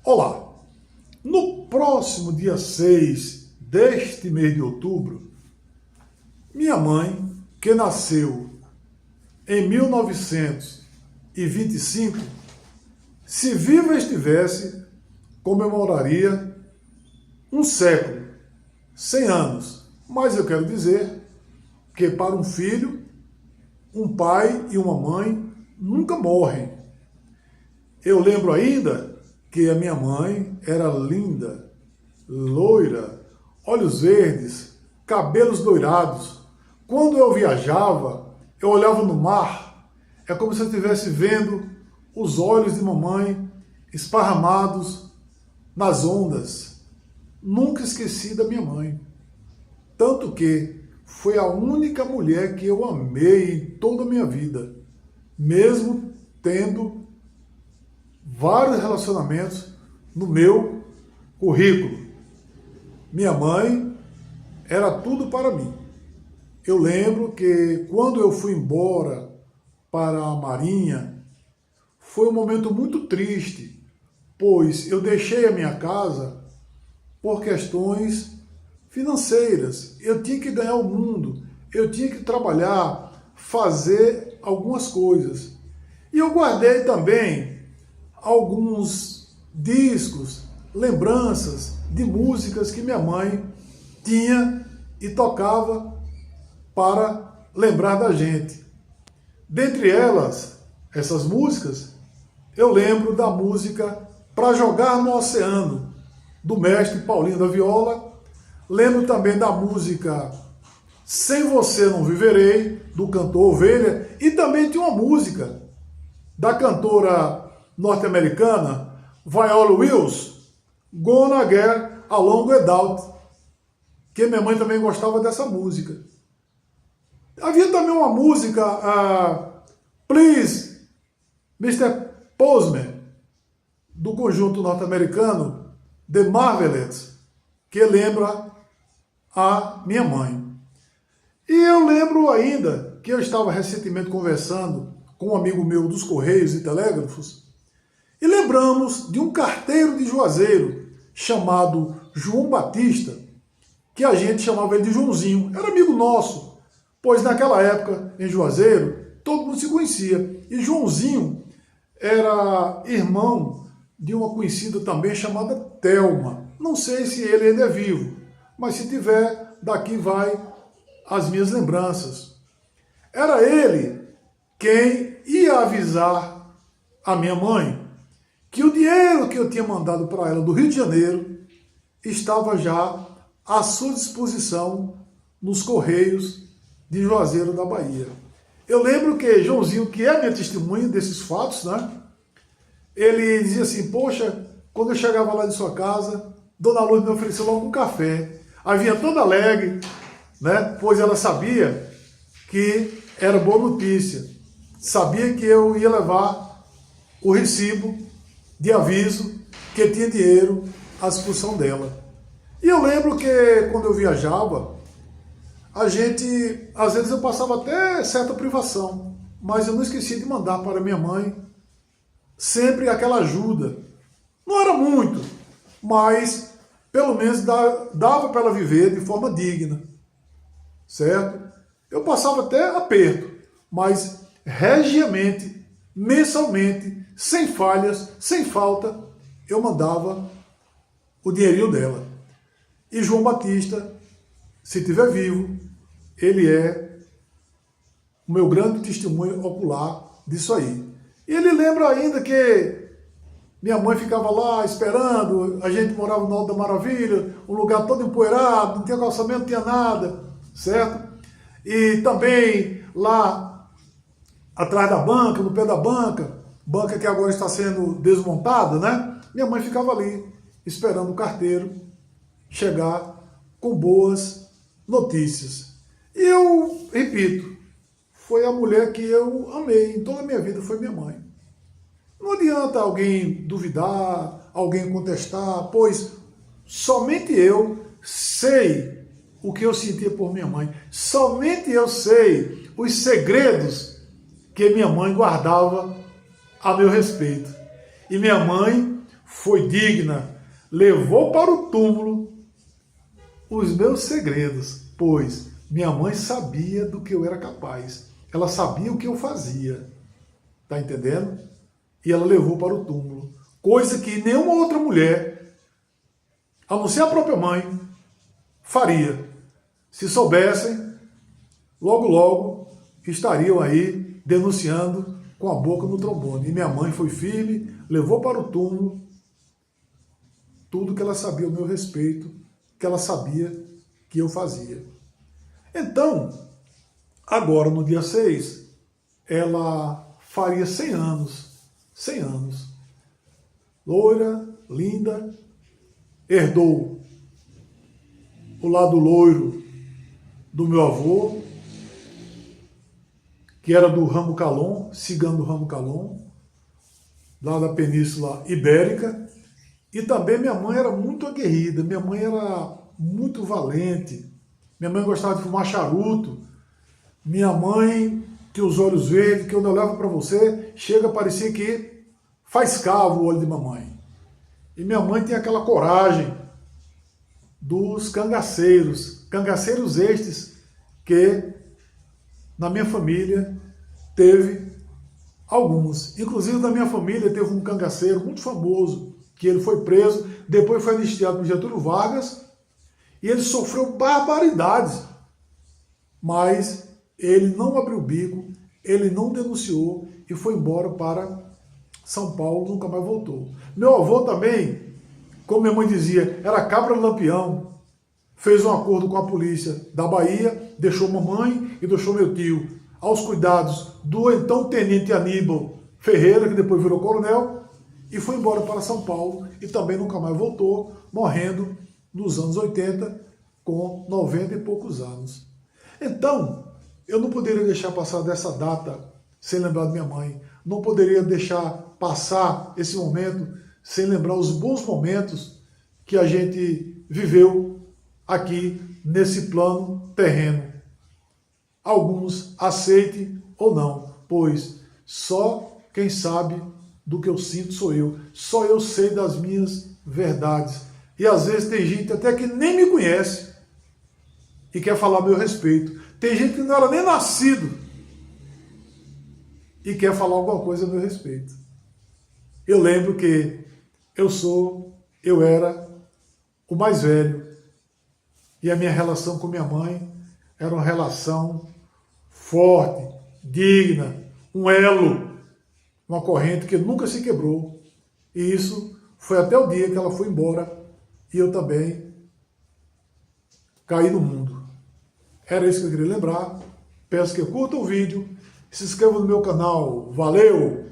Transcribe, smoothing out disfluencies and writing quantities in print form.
Olá, no próximo dia 6 deste mês de outubro, minha mãe, que nasceu em 1925, se viva estivesse, comemoraria um século, 100 anos. Mas eu quero dizer que para um filho, um pai e uma mãe nunca morrem. Eu lembro ainda que a minha mãe era linda, loira, olhos verdes, cabelos doirados. Quando eu viajava, eu olhava no mar, é como se eu estivesse vendo os olhos de mamãe esparramados nas ondas. Nunca esqueci da minha mãe. Tanto que foi a única mulher que eu amei em toda a minha vida, mesmo tendo vários relacionamentos no meu currículo. Minha mãe era tudo para mim. Eu lembro que quando eu fui embora para a Marinha, foi um momento muito triste, pois eu deixei a minha casa por questões financeiras. Eu tinha que ganhar o mundo, eu tinha que trabalhar, fazer algumas coisas. E eu guardei também alguns discos, lembranças de músicas que minha mãe tinha e tocava para lembrar da gente. Dentre elas, essas músicas, eu lembro da música Pra Jogar no Oceano, do mestre Paulinho da Viola. Lembro também da música Sem Você Não Viverei, do cantor Ovelha. E também tinha uma música da cantora norte-americana Viola Wills, Gonna Get Along Without, que minha mãe também gostava dessa música. Havia também uma música, Please, Mr. Postman, do conjunto norte-americano The Marvelettes, que lembra a minha mãe. E eu lembro ainda que eu estava recentemente conversando com um amigo meu dos Correios e Telégrafos, e lembramos de um carteiro de Juazeiro chamado João Batista, que a gente chamava ele de Joãozinho. Era amigo nosso, pois naquela época, em Juazeiro, todo mundo se conhecia. E Joãozinho era irmão de uma conhecida também chamada Thelma. Não sei se ele ainda é vivo, mas se tiver, daqui vai as minhas lembranças. Era ele quem ia avisar a minha mãe que o dinheiro que eu tinha mandado para ela do Rio de Janeiro estava já à sua disposição nos Correios de Juazeiro da Bahia. Eu lembro que Joãozinho, que é minha testemunha desses fatos, né? Ele dizia assim: poxa, quando eu chegava lá de sua casa, Dona Lourdes me ofereceu logo um café. Aí vinha toda alegre, né? Pois ela sabia que era boa notícia. Sabia que eu ia levar o recibo de aviso que tinha dinheiro à disposição dela. E eu lembro que quando eu viajava, às vezes eu passava até certa privação, mas eu não esquecia de mandar para minha mãe sempre aquela ajuda. Não era muito, mas pelo menos dava para ela viver de forma digna, certo? Eu passava até aperto, mas regiamente, mensalmente, sem falhas, sem falta, eu mandava o dinheirinho dela. E João Batista, se estiver vivo, ele é o meu grande testemunho ocular disso aí. E ele lembra ainda que minha mãe ficava lá esperando, a gente morava no Alto da Maravilha, um lugar todo empoeirado, não tinha calçamento, não tinha nada, certo? E também lá atrás da banca, no pé da banca que agora está sendo desmontada, né? Minha mãe ficava ali esperando o carteiro chegar com boas notícias. E eu repito, foi a mulher que eu amei em toda a minha vida, foi minha mãe. Não adianta alguém duvidar, alguém contestar, pois somente eu sei o que eu sentia por minha mãe. Somente eu sei os segredos que minha mãe guardava a meu respeito. E minha mãe foi digna, levou para o túmulo os meus segredos, pois minha mãe sabia do que eu era capaz. Ela sabia o que eu fazia. Tá entendendo? E ela levou para o túmulo. Coisa que nenhuma outra mulher, a não ser a própria mãe, faria. Se soubessem, logo, logo, estariam aí denunciando com a boca no trombone. E minha mãe foi firme, levou para o túmulo tudo que ela sabia ao meu respeito, que ela sabia que eu fazia. Então, agora no dia 6, ela faria 100 anos. 100 anos. Loira, linda, herdou o lado loiro do meu avô, que era do ramo Calon, cigano do ramo Calon, lá da Península Ibérica. E também minha mãe era muito aguerrida, minha mãe era muito valente, minha mãe gostava de fumar charuto, minha mãe tinha os olhos verdes, que quando eu olhava para você, chega, parecia que faiscava o olho de mamãe. E minha mãe tinha aquela coragem dos cangaceiros, cangaceiros estes que na minha família teve alguns. Inclusive na minha família teve um cangaceiro muito famoso, que ele foi preso, depois foi anistiado por Getúlio Vargas, e ele sofreu barbaridades, mas ele não abriu o bico, ele não denunciou e foi embora para São Paulo, nunca mais voltou. Meu avô também, como minha mãe dizia, era cabra lampião, fez um acordo com a polícia da Bahia, deixou mamãe e deixou meu tio aos cuidados do então tenente Aníbal Ferreira, que depois virou coronel, e foi embora para São Paulo e também nunca mais voltou, morrendo nos anos 80 com 90 e poucos anos. Então, eu não poderia deixar passar dessa data sem lembrar de minha mãe, não poderia deixar passar esse momento sem lembrar os bons momentos que a gente viveu aqui nesse plano terreno. Alguns aceitem ou não, pois só quem sabe do que eu sinto sou eu. Só eu sei das minhas verdades. E às vezes tem gente até que nem me conhece e quer falar a meu respeito. Tem gente que não era nem nascido e quer falar alguma coisa a meu respeito. Eu lembro que eu era o mais velho e a minha relação com minha mãe era uma relação forte, digna, um elo, uma corrente que nunca se quebrou. E isso foi até o dia que ela foi embora e eu também caí no mundo. Era isso que eu queria lembrar. Peço que curtam o vídeo, se inscrevam no meu canal. Valeu!